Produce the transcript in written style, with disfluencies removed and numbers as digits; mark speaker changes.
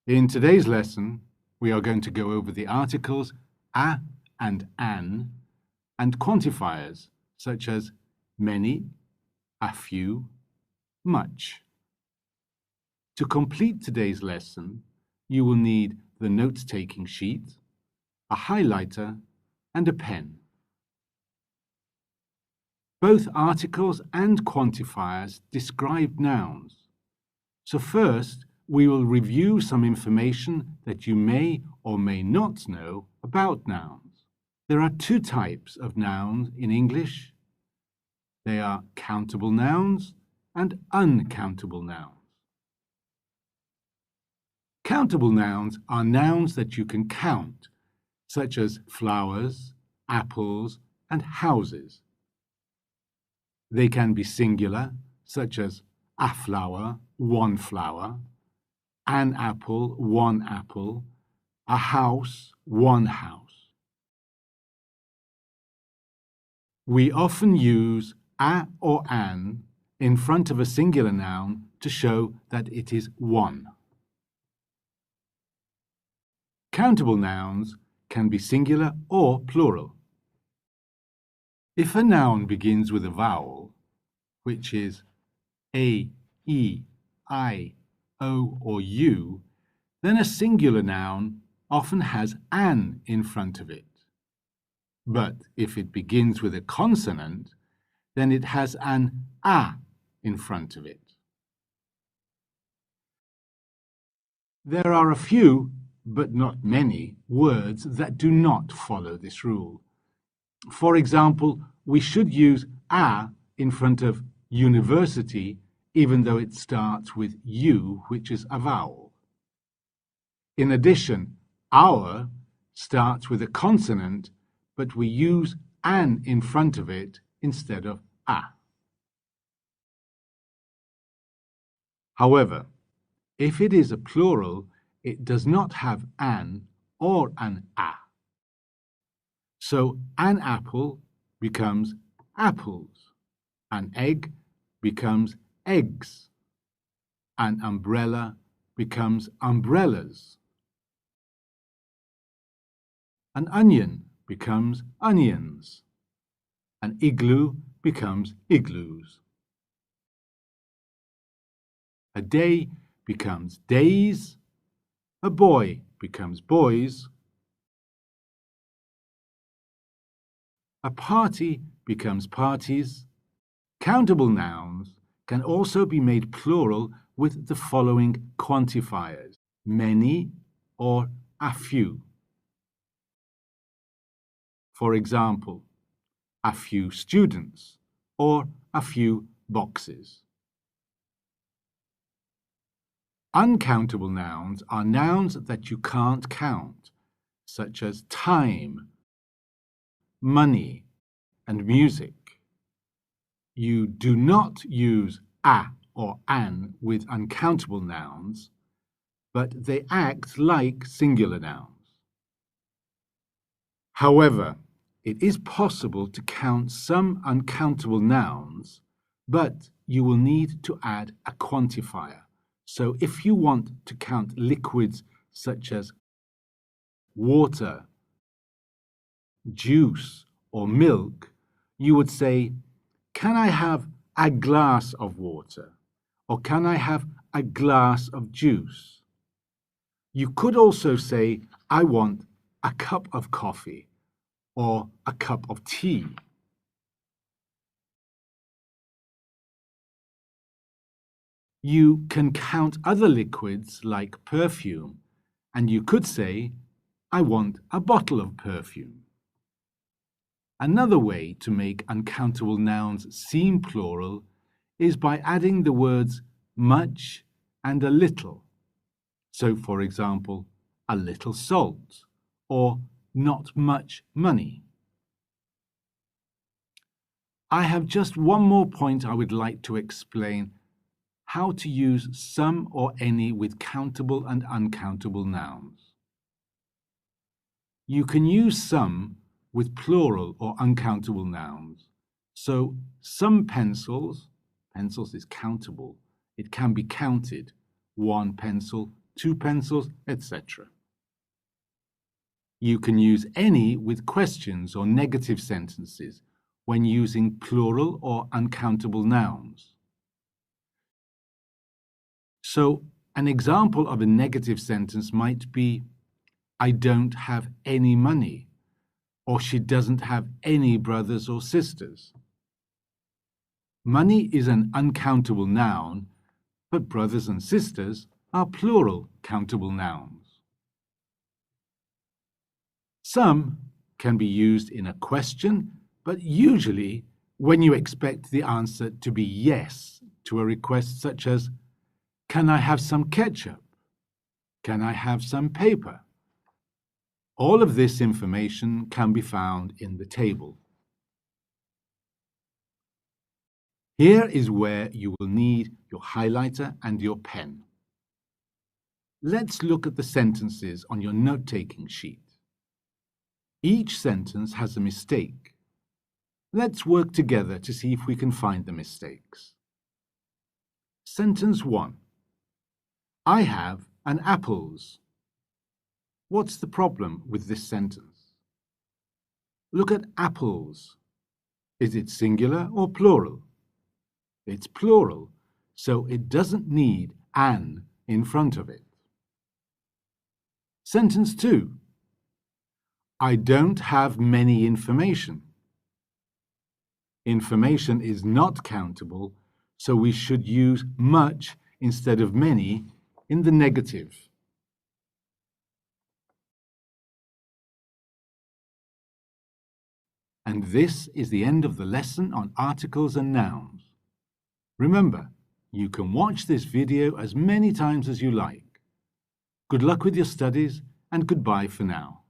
Speaker 1: In today's lesson, we are going to go over the articles a and an and quantifiers such as many, a few, much. To complete today's lesson, you will need the note-taking sheet, a highlighter, and a pen. Both articles and quantifiers describe nouns. So first, we will review some information that you may or may not know about nouns. There are two types of nouns in English. They are countable nouns and uncountable nouns. Countable nouns are nouns that you can count, such as flowers, apples, and houses. They can be singular, such as a flower, one flower, an apple, one apple, a house, one house. We often use a or an in front of a singular noun to show that it is one. Countable nouns can be singular or plural. If a noun begins with a vowel, which is a, e, I, o, or u, then a singular noun often has an in front of it. But if it begins with a consonant, then it has an a in front of it. There are a few, but not many, words that do not follow this rule. For example, we should use a in front of university, even though it starts with u, which is a vowel. In addition, our starts with a consonant, but we use an in front of it instead of a. However, if it is a plural, it does not have an or an a. So an apple becomes apples, an egg becomes eggs, an umbrella becomes umbrellas, an onion becomes onions, an igloo becomes igloos. A day becomes days, a boy becomes boys, a party becomes parties. Countable nouns can also be made plural with the following quantifiers: many or a few. For example, a few students or a few boxes. Uncountable nouns are nouns that you can't count, such as time, money, and music. You do not use a or an with uncountable nouns, but they act like singular nouns. However, it is possible to count some uncountable nouns, but you will need to add a quantifier. So if you want to count liquids such as water, juice, or milk, you would say, "Can I have a glass of water?" Or "Can I have a glass of juice?" You could also say, "I want a cup of coffee," or "a cup of tea." You can count other liquids like perfume, and you could say, "I want a bottle of perfume." Another way to make uncountable nouns seem plural is by adding the words much and a little. So, for example, a little salt or not much money. I have just one more point I would like to explain: how to use some or any with countable and uncountable nouns. You can use some with plural or uncountable nouns. So some pencils is countable. It can be counted. One pencil, 2 pencils, etc. You can use any with questions or negative sentences when using plural or uncountable nouns. So, an example of a negative sentence might be, I don't have any money, or she doesn't have any brothers or sisters. Money is an uncountable noun, but brothers and sisters are plural countable nouns. Some can be used in a question, but usually when you expect the answer to be yes to a request such as, can I have some ketchup? Can I have some paper? All of this information can be found in the table. Here is where you will need your highlighter and your pen. Let's look at the sentences on your note-taking sheet. Each sentence has a mistake. Let's work together to see if we can find the mistakes. Sentence 1. I have an apples. What's the problem with this sentence? Look at apples. Is it singular or plural? It's plural, so it doesn't need an in front of it. Sentence 2. I don't have many information. Information is not countable, so we should use much instead of many in the negative. And this is the end of the lesson on articles and nouns. Remember, you can watch this video as many times as you like. Good luck with your studies and goodbye for now.